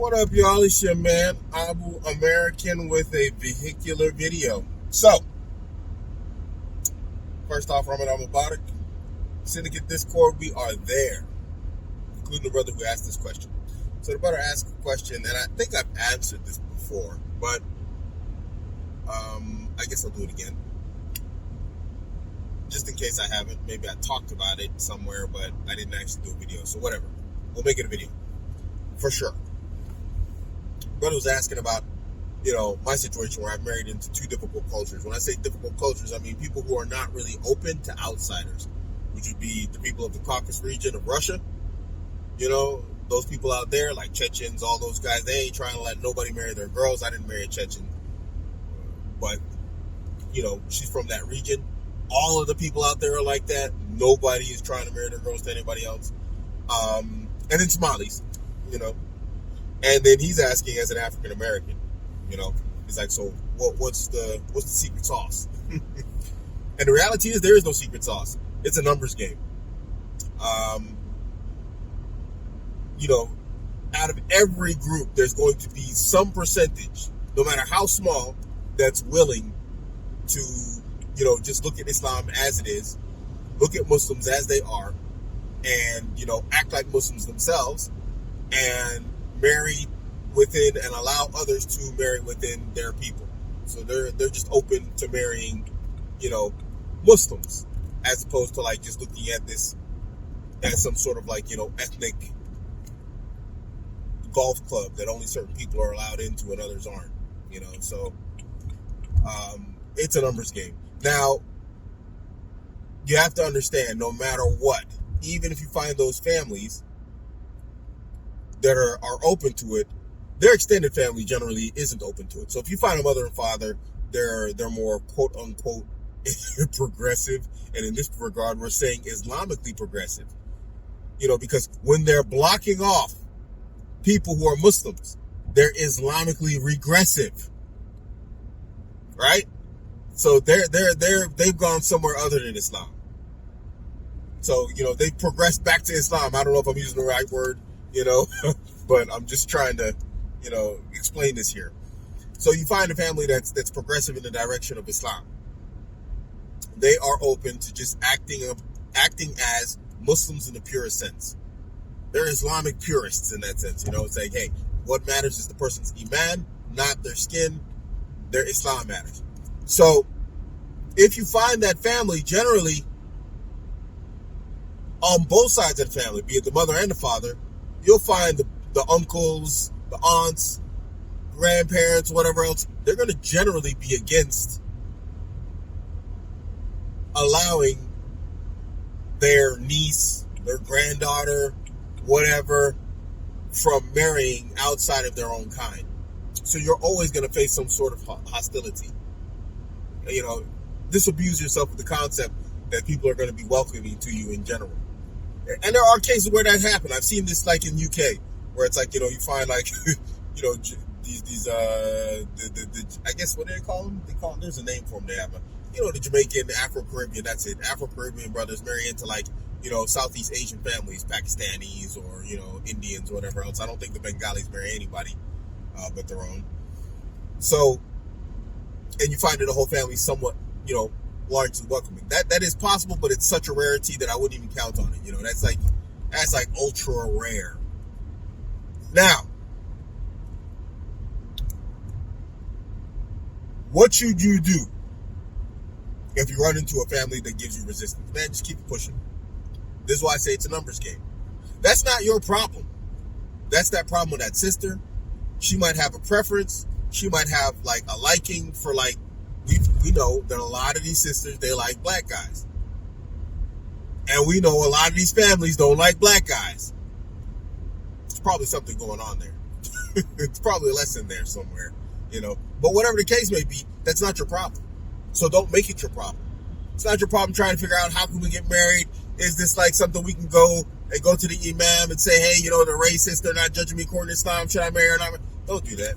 What up, y'all? It's your man, Abuamerican, with a vehicular video. So, first off, Ramadan Mubarak. Syndicate Discord, we are there, including the brother who asked this question. So the brother asked a question, and I think I've answered this before, but I guess I'll do it again. Just in case I haven't. Maybe I talked about it somewhere, but I didn't actually do a video. So whatever. We'll make it a video. For sure. Brother was asking about, my situation where I've married into two difficult cultures. When I say difficult cultures, I mean people who are not really open to outsiders, which would be the people of the Caucasus region of Russia. Those people out there, like Chechens, all those guys, they ain't trying to let nobody marry their girls. I didn't marry a Chechen, but, she's from that region. All of the people out there are like that. Nobody is trying to marry their girls to anybody else. And then Somalis, And then he's asking, as an African American, he's like, so what's the secret sauce? And the reality is, there is no secret sauce. It's a numbers game. Out of every group, there's going to be some percentage, no matter how small, that's willing to, just look at Islam as it is, look at Muslims as they are, and, act like Muslims themselves, and marry within and allow others to marry within their people. So they're just open to marrying, Muslims, as opposed to like just looking at this as some sort of ethnic golf club that only certain people are allowed into and others aren't. So it's a numbers game. Now, you have to understand, no matter what, even if you find those families that are open to it, their extended family generally isn't open to it. So if you find a mother and father, they're more quote unquote progressive, and in this regard, we're saying Islamically progressive. Because when they're blocking off people who are Muslims, they're Islamically regressive, right? So they've gone somewhere other than Islam. So they've progressed back to Islam. I don't know if I'm using the right word, but I'm just trying to, explain this here. So you find a family that's progressive in the direction of Islam. They are open to just acting as Muslims in the purest sense. They're Islamic purists in that sense. It's like, hey, what matters is the person's iman, not their skin. Their Islam matters. So if you find that family, generally on both sides of the family, be it the mother and the father, you'll find the uncles, the aunts, grandparents, whatever else, they're going to generally be against allowing their niece, their granddaughter, whatever, from marrying outside of their own kind. So you're always going to face some sort of hostility. Disabuse yourself with the concept that people are going to be welcoming to you in general. And there are cases where that happened. I've seen this like in UK, where it's like, you find like, these I guess, what do they call them? There's a name for them they have. The Jamaican, Afro-Caribbean, that's it. Afro-Caribbean brothers marry into like, Southeast Asian families, Pakistanis or, Indians or whatever else. I don't think the Bengalis marry anybody but their own. So, and you find that the whole family somewhat, largely welcoming. That is possible, but it's such a rarity that I wouldn't even count on it. That's like ultra rare. Now, what should you do if you run into a family that gives you resistance? Man, just keep it pushing. This is why I say it's a numbers game. That's not your problem. That's that problem with that sister. She might have a preference. She might have like a liking for like, we know that a lot of these sisters, they like black guys. And we know a lot of these families don't like black guys. There's probably something going on there. It's probably a lesson there somewhere, But whatever the case may be, that's not your problem. So don't make it your problem. It's not your problem trying to figure out how can we get married. Is this like something we can go to the imam and say, hey, they're racist, they're not judging me according to Islam, should I marry or not? Don't do that.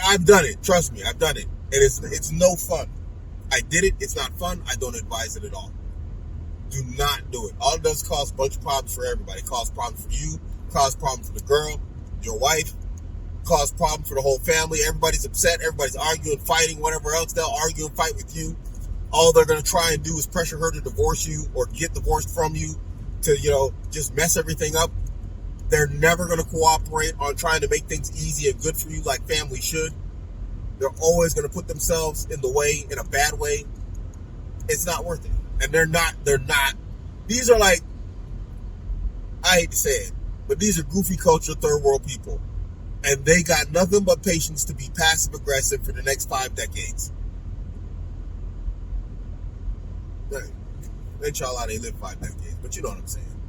I've done it. Trust me, I've done it. And it's no fun. I did it. It's not fun. I don't advise it at all. Do not do it. All it does cause a bunch of problems for everybody. It causes problems for you, cause problems for the girl, your wife, cause problems for the whole family. Everybody's upset. Everybody's arguing, fighting, whatever else. They'll argue and fight with you. All they're going to try and do is pressure her to divorce you or get divorced from you to, just mess everything up. They're never going to cooperate on trying to make things easy and good for you like family should. They're always going to put themselves in the way, in a bad way. It's not worth it. And they're not. These are like, I hate to say it, but these are goofy culture, third world people. And they got nothing but patience to be passive aggressive for the next 5 decades. Inshallah, they live 5 decades, but you know what I'm saying.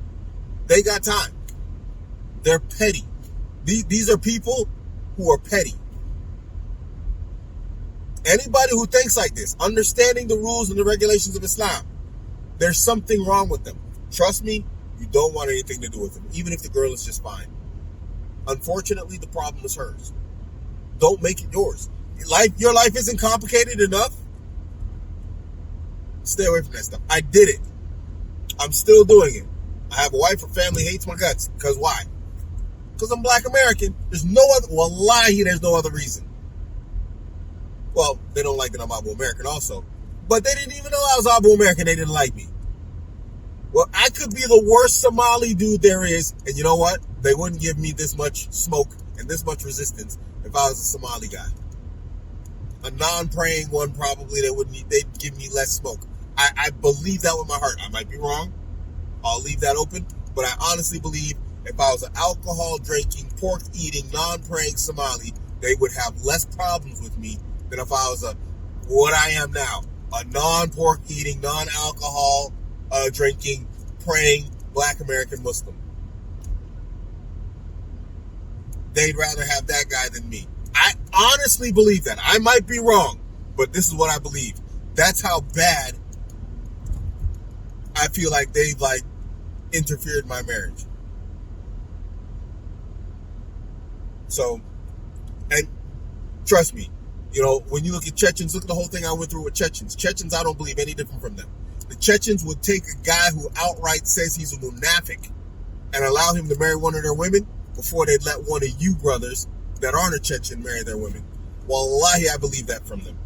They got time. They're petty. These are people who are petty. Anybody who thinks like this, understanding the rules and the regulations of Islam, there's something wrong with them. Trust me, you don't want anything to do with them, even if the girl is just fine. Unfortunately, the problem is hers. Don't make it yours. Your life isn't complicated enough. Stay away from that stuff. I did it. I'm still doing it. I have a wife, her family hates my guts. Because why? Because I'm Black American. There's no other, wallahi, there's no other reason. Well, they don't like that I'm Abuamerican also. But they didn't even know I was Abuamerican. They didn't like me. Well, I could be the worst Somali dude there is. And you know what? They wouldn't give me this much smoke and this much resistance if I was a Somali guy. A non-praying one, probably, they'd give me less smoke. I believe that with my heart. I might be wrong. I'll leave that open. But I honestly believe if I was an alcohol-drinking, pork-eating, non-praying Somali, they would have less problems with me than if I was what I am now, a non-pork-eating, non-alcohol drinking, praying Black American Muslim. They'd rather have that guy than me. I honestly believe that. I might be wrong, but this is what I believe. That's how bad I feel like they've interfered in my marriage. So, and trust me, when you look at Chechens, look at the whole thing I went through with Chechens. Chechens, I don't believe any different from them. The Chechens would take a guy who outright says he's a lunatic and allow him to marry one of their women before they'd let one of you brothers that aren't a Chechen marry their women. Wallahi, I believe that from them.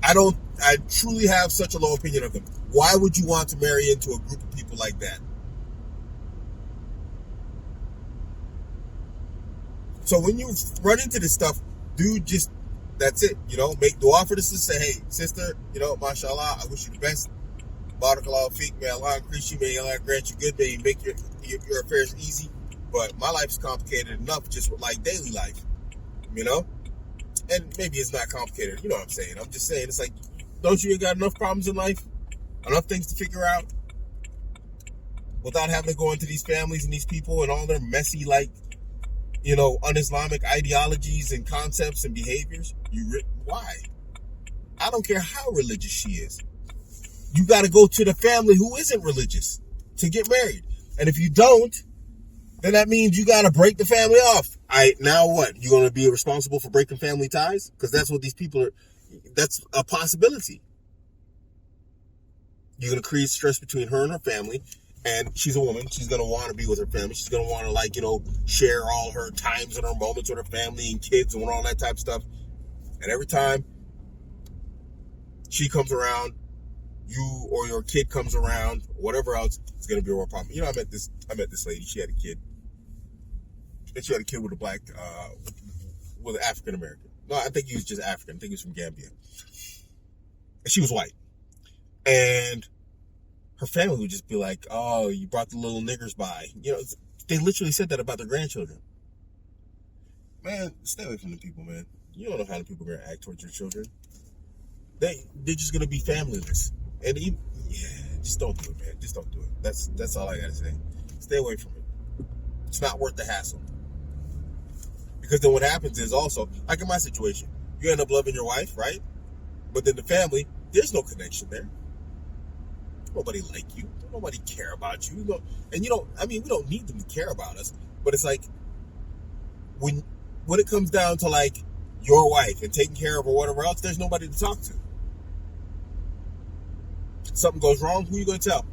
I truly have such a low opinion of them. Why would you want to marry into a group of people like that? So when you run into this stuff, dude, just, that's it. Make dua for the sister. Say, hey, sister, mashallah, I wish you the best. Barakallahu feek. May Allah increase you. May Allah grant you good. May He make your affairs easy. But my life is complicated enough just with daily life, And maybe it's not complicated. You know what I'm saying? I'm just saying, it's like, don't you got enough problems in life? Enough things to figure out? Without having to go into these families and these people and all their messy, un-Islamic ideologies and concepts and behaviors? Why? I don't care how religious she is. You got to go to the family who isn't religious to get married. And if you don't, then that means you got to break the family off. Now what? You going to be responsible for breaking family ties? Because that's what these people are. That's a possibility. You're going to create stress between her and her family. And she's a woman. She's going to want to be with her family. She's going to want to, share all her times and her moments with her family and kids and all that type of stuff. And every time she comes around, you or your kid comes around, whatever else, it's going to be a real problem. I met this lady. She had a kid. And she had a kid with with an African American. No, I think he was just African. I think he was from Gambia. And she was white. And her family would just be like, oh, you brought the little niggers by. They literally said that about their grandchildren. Man, stay away from the people, man. You don't know how the people are going to act towards your children. They're just going to be familyless. And just don't do it, man. Just don't do it. That's all I got to say. Stay away from it. It's not worth the hassle. Because then what happens is also, like in my situation, you end up loving your wife, right? But then the family, there's no connection there. Nobody like you. Nobody care about you. And we don't need them to care about us. But it's like, when it comes down to your wife and taking care of her or whatever else, there's nobody to talk to. Something goes wrong, who are you going to tell?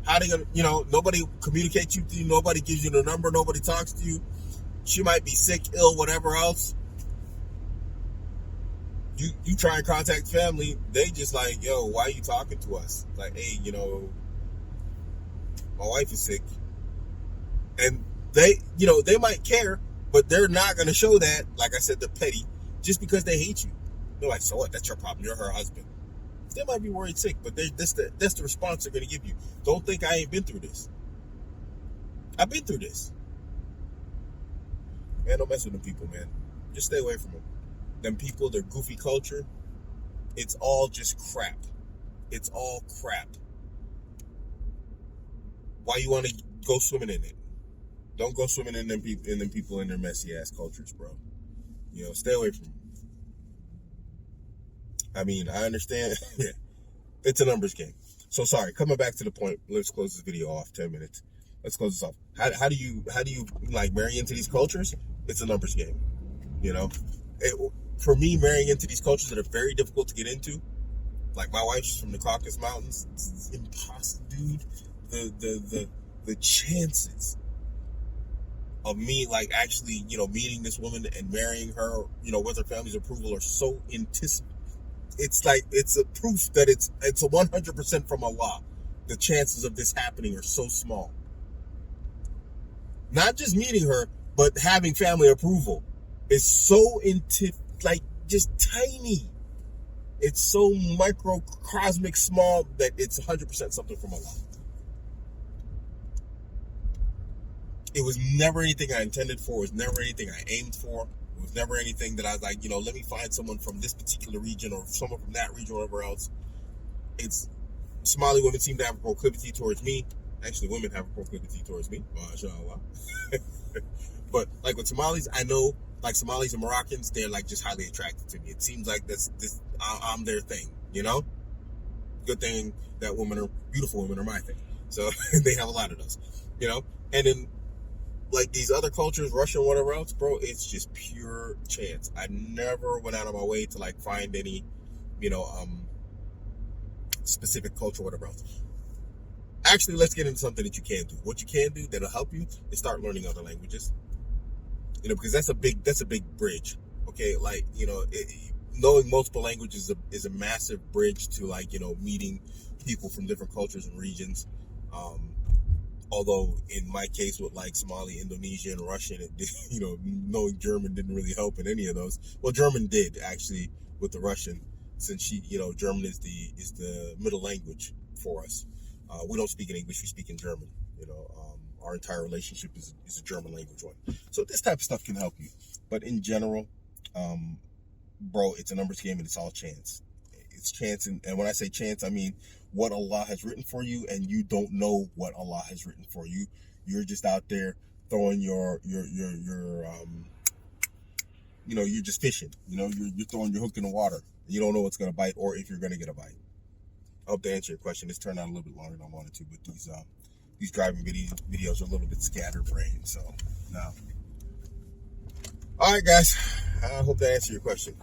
How they gonna, nobody communicates you to you, nobody gives you the number, nobody talks to you. She might be sick, ill, whatever else. You try and contact family, they just like, yo, why are you talking to us? Like, hey, my wife is sick. And they might care, but they're not going to show that. Like I said, they're petty just because they hate you. They're like, so what? That's your problem. You're her husband. They might be worried sick, but that's the response they're going to give you. Don't think I ain't been through this. I've been through this. Man, don't mess with them people, man. Just stay away from them. Them people, their goofy culture, it's all just crap. It's all crap. Why you want to go swimming in it? Don't go swimming in them people in their messy ass cultures, bro. Stay away from them. I mean, I understand. Yeah, it's a numbers game. So sorry. Coming back to the point. Let's close this video off. 10 minutes. Let's close this off. How do you like marry into these cultures? It's a numbers game. For me, marrying into these cultures that are very difficult to get into, like my wife's from the Caucasus Mountains, it's impossible, dude. The chances of me like actually, meeting this woman and marrying her, with her family's approval are so it's a proof that it's a 100% from Allah. The chances of this happening are so small. Not just meeting her, but having family approval is so just tiny. It's so microcosmic small that it's 100% something from Allah. It was never anything I intended for. It was never anything I aimed for. It was never anything that I was like, let me find someone from this particular region or someone from that region or whatever else. It's Somali women seem to have a proclivity towards me. Actually, women have a proclivity towards me. MashaAllah. But like with Somalis, I know like Somalis and Moroccans, they're like just highly attracted to me. It seems like I'm their thing, Good thing that beautiful women are my thing. So they have a lot of those, And then like these other cultures, Russia and whatever else, bro, it's just pure chance. I never went out of my way to like find any, specific culture or whatever else. Actually, let's get into something that you can do. What you can do that'll help you is start learning other languages. Because that's a big bridge. Okay, like knowing multiple languages is a massive bridge to like meeting people from different cultures and regions. Although in my case with like Somali, Indonesian, Russian, knowing German didn't really help in any of those. Well, German did actually with the Russian, since German is the middle language for us. We don't speak in English; we speak in German. Our entire relationship is a German language one. So this type of stuff can help you. But in general, bro, it's a numbers game and it's all chance. It's chance, and when I say chance, I mean what Allah has written for you, and you don't know what Allah has written for you. You're just out there throwing you're just fishing. You're throwing your hook in the water. You don't know what's gonna bite or if you're gonna get a bite. I hope to answer your question. This turned out a little bit longer than I wanted to, but these driving videos are a little bit scatterbrained. So now, all right, guys. I hope that answered your question.